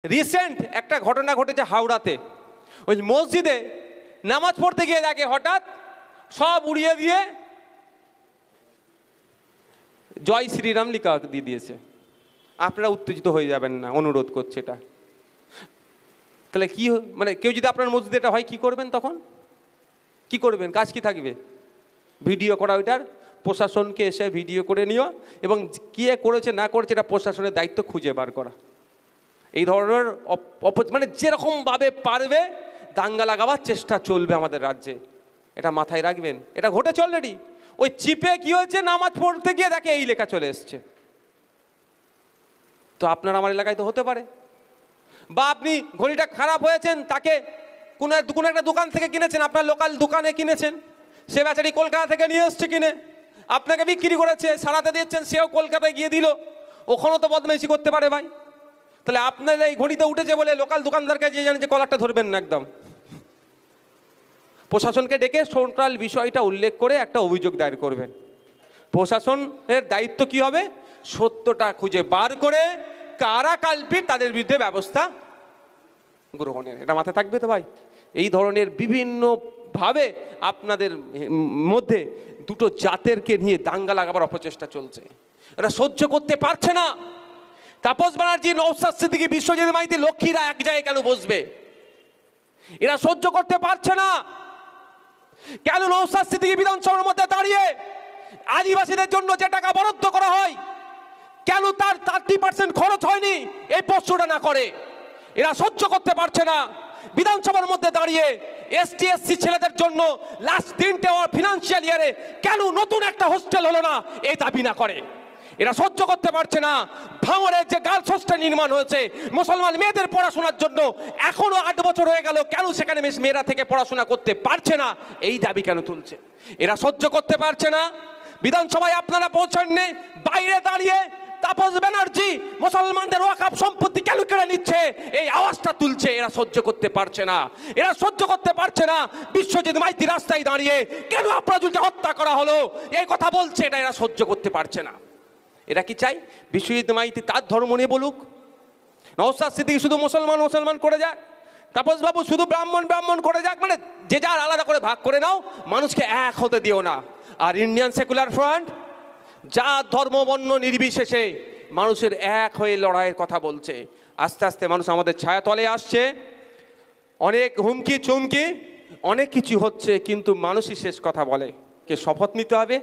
Recent একটা ঘটনা ঘটেছে হাওড়াতে। ওই মসজিদে নামাজ পড়তে গিয়ে দেখে হঠাৎ সব উড়িয়ে দিয়ে জয় শ্রীরাম লিখা দিয়ে দিয়েছে। আপনারা উত্তেজিত হয়ে যাবেন না, অনুরোধ করছে এটা। তাহলে কি মানে কেউ যদি আপনার মসজিদে এটা হয় কি করবেন? তখন কি করবেন? কাজ কি থাকবে? ভিডিও করা, ওইটার প্রশাসনকে এসে ভিডিও করে নিও এবং কে করেছে না করেছে এটা প্রশাসনের দায়িত্ব খুঁজে বার করা। এই ধরনের মানে যেরকমভাবে পারবে দাঙ্গা লাগাবার চেষ্টা চলবে আমাদের রাজ্যে, এটা মাথায় রাখবেন। এটা ঘটেছে অলরেডি। ওই চিপে কি হয়েছে, নামাজ পড়তে গিয়ে দেখে এই লেখা চলে এসছে। তো আপনার আমার এলাকায় তো হতে পারে। বা আপনি ঘড়িটা খারাপ হয়েছেন, তাকে কোনো একটা দোকান থেকে কিনেছেন, আপনার লোকাল দোকানে কিনেছেন, সে বেচারি কলকাতা থেকে নিয়ে এসছে কিনে আপনাকে বিক্রি করেছে, সারাতে দিচ্ছেন, সেও কলকাতায় গিয়ে দিল, ওখানেও তো বদমাইশি করতে পারে ভাই। তাহলে আপনার এই ঘড়িতে উঠেছে বলে লোকাল দোকানদারকে যে জানেন যে কলারটা ধরবেন না একদম। প্রশাসনকে ডেকে টোটাল বিষয়টা উল্লেখ করে একটা অভিযোগ দায়ের করবেন। প্রশাসনের দায়িত্ব কি হবে? সত্যটা খুঁজে বার করে কারা কালপিট তাদের বিরুদ্ধে ব্যবস্থা গ্রহণের। এটা মাথায় থাকবে তো ভাই। এই ধরনের বিভিন্নভাবে আপনাদের মধ্যে দুটো জাতেরকে নিয়ে দাঙ্গা লাগাবার অপচেষ্টা চলছে। এরা সহ্য করতে পারছে না। তাপস ব্যানার্জি, নওশাদ সিদ্দিকী, বিশ্বজিৎ মাইতি, লক্ষ্মীরা এক জায়গায় কেন বসবে? এরা সহ্য করতে পারছে না। কেন নওশাদ সিদ্দিকী বিধানসভার মধ্যে দাঁড়িয়ে আদিবাসীদের জন্য যে টাকা বরাদ্দ করা হয়, কেন তার 30% খরচ হয়নি এই প্রশ্নটা না করে? এরা সহ্য করতে পারছে না। বিধানসভার মধ্যে দাঁড়িয়ে এসটি এসসি ছেলেদের জন্য লাস্ট 3টে ফিনান্সিয়াল ইয়ারে কেন নতুন একটা হোস্টেল হলো না এই দাবি না করে? এরা সহ্য করতে পারছে না। ভাঙড়ে যে গার্লস হোস্টেল নির্মাণ হয়েছে মুসলমান মেয়েদের পড়াশোনার জন্য, এখনো 8 বছর হয়ে গেল, কেন সেখানে মেয়েরা থেকে পড়াশোনা করতে পারছে না এই দাবি কেন তুলছে? এরা সহ্য করতে পারছে না। বিধানসভায় আপনারা পৌঁছাননি, বাইরে দাঁড়িয়ে তাপস ব্যানার্জি মুসলমানদের ওয়াকফ সম্পত্তি কেন কেড়ে নিচ্ছে এই আওয়াজটা তুলছে। এরা সহ্য করতে পারছে না। এরা সহ্য করতে পারছে না। বিশ্বজিৎ মাইতি রাস্তায় দাঁড়িয়ে কেন আফরাজুলকে হত্যা করা হলো এই কথা বলছে, এটা এরা সহ্য করতে পারছে না। এরা কি চাই? বিশ্বজিৎ মাইতি তার ধর্ম নিয়ে বলুক, নওশাদ সিদ্দিকী শুধু মুসলমান করে যাক, তাপস বাবু শুধু ব্রাহ্মণ করে যাক, মানে যে যার আলাদা করে ভাগ করে নাও, মানুষকে এক হতে দিও না। আর ইন্ডিয়ান সেকুলার ফ্রন্ট যা ধর্ম বর্ণ নির্বিশেষে মানুষের এক হয়ে লড়াইয়ের কথা বলছে। আস্তে আস্তে মানুষ আমাদের ছায়াতলে আসছে। অনেক হুমকি চুমকি অনেক কিছু হচ্ছে, কিন্তু মানুষই শেষ কথা বলে। কে শপথ নিতে হবে?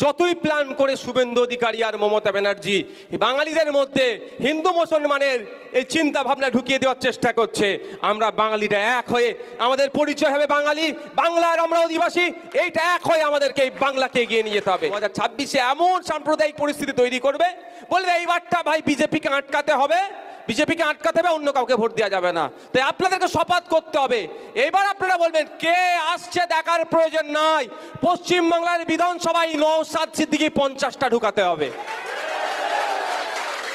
যতই প্ল্যান করে শুভেন্দু অধিকারী আর মমতা ব্যানার্জি বাঙালিদের মধ্যে হিন্দু মুসলমানের এই চিন্তা ভাবনা ঢুকিয়ে দেওয়ার চেষ্টা করছে, আমরা বাঙালিরা এক হয়ে আমাদের পরিচয় হবে বাঙালি, বাংলার আমরা অধিবাসী, এইটা এক হয়ে আমাদেরকে এই বাংলাকে এগিয়ে নিয়ে যেতে হবে। 2026-এ এমন সাম্প্রদায়িক পরিস্থিতি তৈরি করবে, বলবে এইবারটা ভাই বিজেপিকে আটকাতে হবে, বিজেপিকে আটকাতে হবে, অন্য কাউকে ভোট দেওয়া যাবে না। তাই আপনাদেরকে শপথ করতে হবে। এবার আপনারা বলবেন কে আসছে দেখার প্রয়োজন নাই। পশ্চিমবাংলার বিধানসভায় নওশাদ সিদ্দিকী 50টা ঢুকাতে হবে।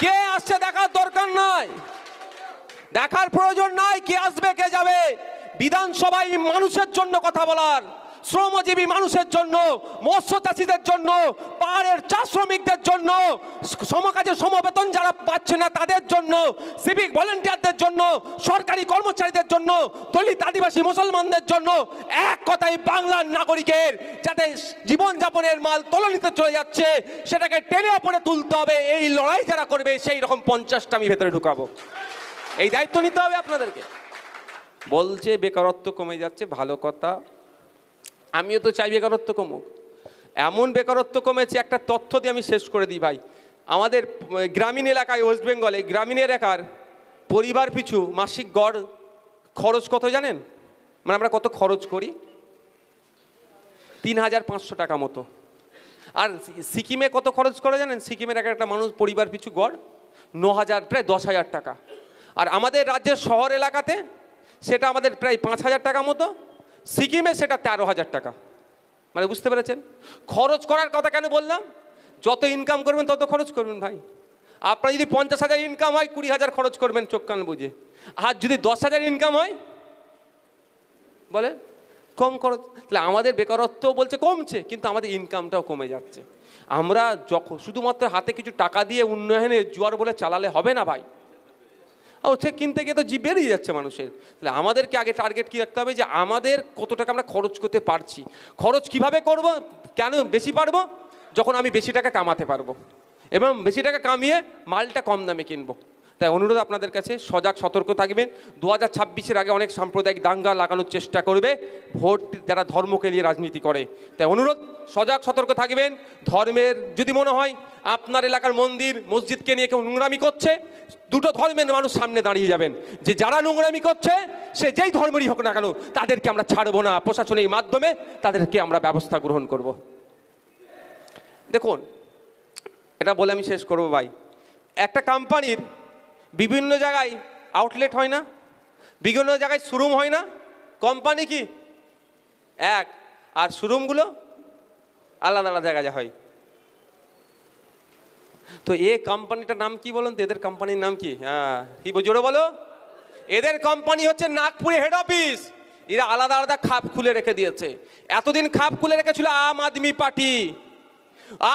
কে আসছে দেখার দরকার নাই, দেখার প্রয়োজন নাই কে আসবে কে যাবে। বিধানসভায় মানুষের জন্য কথা বলার, শ্রমজীবী মানুষের জন্য, মৎস্য চাষীদের জন্য, পাহাড়ের চা শ্রমিকদের জন্য, সমকাজে সমবেতন যারা পাচ্ছে না তাদের জন্য, সিভিক ভলেন্টিয়ারদের জন্য, সরকারি কর্মচারীদের জন্য, দলিত আদিবাসী মুসলমানদের জন্য, এক কথায় বাংলার নাগরিকের যাতে জীবনযাপনের মান তলানিতে চলে যাচ্ছে সেটাকে টেনে ওপরে তুলতে হবে। এই লড়াই যারা করবে সেই রকম 50টা আমি ভেতরে ঢুকাবো। এই দায়িত্ব নিতে হবে আপনাদেরকে। বলছে বেকারত্ব কমে যাচ্ছে, ভালো কথা, আমিও তো চাই বেকারত্ব কমুক। এমন বেকারত্ব কমেছে, একটা তথ্য দিয়ে আমি শেষ করে দিই ভাই। আমাদের গ্রামীণ এলাকায়, ওয়েস্ট বেঙ্গলে গ্রামীণ এলাকার পরিবার পিছু মাসিক গড় খরচ কত জানেন? মানে আমরা কত খরচ করি? 3500 টাকা মতো। আর সিকিমে কত খরচ করে জানেন? সিকিমের একটা মানুষ পরিবার পিছু গড় 9000, প্রায় 10,000 টাকা। আর আমাদের রাজ্যের শহর এলাকাতে সেটা আমাদের প্রায় 5000 টাকা মতো, সিকিমে সেটা 13,000 টাকা। মানে বুঝতে পেরেছেন খরচ করার কথা কেন বললাম? যত ইনকাম করবেন তত খরচ করবেন ভাই। আপনার যদি 50,000 ইনকাম হয়, 20,000 খরচ করবেন চোখ কান বুঝে। আর যদি 10,000 ইনকাম হয়, বলে কম খরচ। তাহলে আমাদের বেকারত্ব বলছে কমছে, কিন্তু আমাদের ইনকামটাও কমে যাচ্ছে। আমরা যখন শুধুমাত্র হাতে কিছু টাকা দিয়ে উন্নয়নে জোয়ার বলে চালালে হবে না ভাই। ও সে কিনতে গিয়ে তো বেরিয়ে যাচ্ছে মানুষের। তাহলে আমাদেরকে আগে টার্গেট কী রাখতে হবে যে আমাদের কত টাকা আমরা খরচ করতে পারছি, খরচ কিভাবে করব, কেন বেশি পারবো, যখন আমি বেশি টাকা কামাতে পারবো এবং বেশি টাকা কামিয়ে মালটা কম দামে কিনবো। তাই অনুরোধ আপনাদের কাছে সজাগ সতর্ক থাকবেন। 2026-এর আগে অনেক সাম্প্রদায়িক দাঙ্গা লাগানোর চেষ্টা করবে ভোট যারা ধর্মকে নিয়ে রাজনীতি করে। তাই অনুরোধ সজাগ সতর্ক থাকবেন। ধর্মের যদি মনে হয় আপনার এলাকার মন্দির মসজিদকে নিয়ে কেউ নোংরামি করছে, দুটো ধর্মের মানুষ সামনে দাঁড়িয়ে যাবেন যে যারা নোংরামি করছে সে যেই ধর্মেরই হোক না কেন তাদেরকে আমরা ছাড়বো না, প্রশাসনের মাধ্যমে তাদেরকে আমরা ব্যবস্থা গ্রহণ করব। দেখুন, এটা বলে আমি শেষ করবো ভাই, একটা কোম্পানির বিভিন্ন জায়গায় আউটলেট হয় না, বিভিন্ন জায়গায় শোরুম হয় না, কোম্পানি কি এক আর শোরুমগুলো আলাদা আলাদা জায়গায় হয়। তো এই কোম্পানিটার নাম কি বলুন তো, এদের কোম্পানির নাম কি? হ্যাঁ, কি জোরে বলো। এদের কোম্পানি হচ্ছে নাগপুরে হেড অফিস। এরা আলাদা আলাদা খাপ খুলে রেখে দিয়েছে। এতদিন খাপ খুলে রেখেছিল আম আদমি পার্টি।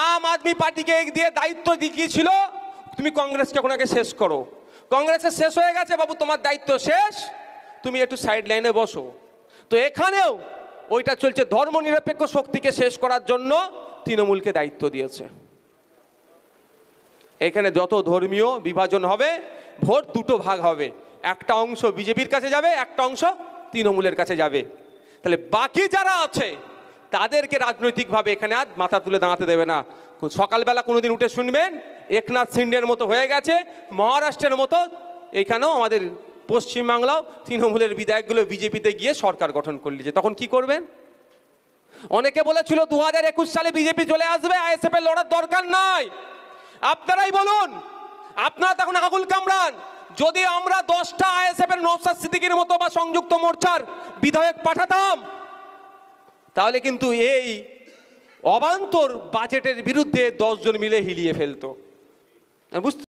আম আদমি পার্টিকে দিয়ে দায়িত্ব দিয়েছিল তুমি কংগ্রেসকে ওনাকে শেষ করো। কংগ্রেসের শেষ হয়ে গেছে বাবু, তোমার দায়িত্ব শেষ, তুমি একটু সাইড লাইনে বসো। তো এখানেও ওইটা চলছে, ধর্মনিরপেক্ষ শক্তিকে শেষ করার জন্য তৃণমূলকে দায়িত্ব দিয়েছে। এখানে যত ধর্মীয় বিভাজন হবে, ভোট দুটো ভাগ হবে, একটা অংশ বিজেপির কাছে যাবে, একটা অংশ তৃণমূলের কাছে যাবে। তাহলে বাকি যারা আছে তাদেরকে রাজনৈতিকভাবে এখানে আর মাথা তুলে দাঁড়াতে দেবে না। সকালবেলা কোনোদিন উঠে শুনবেন একনাথ শিন্ডের মতো হয়ে গেছে, মহারাষ্ট্রের মতো এখানেও আমাদের পশ্চিমবাংলাও তৃণমূলের বিধায়কগুলো বিজেপিতে গিয়ে সরকার গঠন করলিছে। তখন কি করবেন? অনেকে বলেছিল 2021 সালে বিজেপি চলে আসবে, আইএসএফ এর লড়ার দরকার নাই। আপনারাই বলুন, আপনারা তখন আগুল কামড়ান। যদি আমরা 10টা আইএসএফ এর নওশাদ সিদ্দিকীর মতো বা সংযুক্ত মোর্চার বিধায়ক পাঠাতাম, তাহলে কিন্তু এই অবান্তর বাজেটের বিরুদ্ধে 10 জন মিলে হিলিয়ে ফেলতো। বুঝতে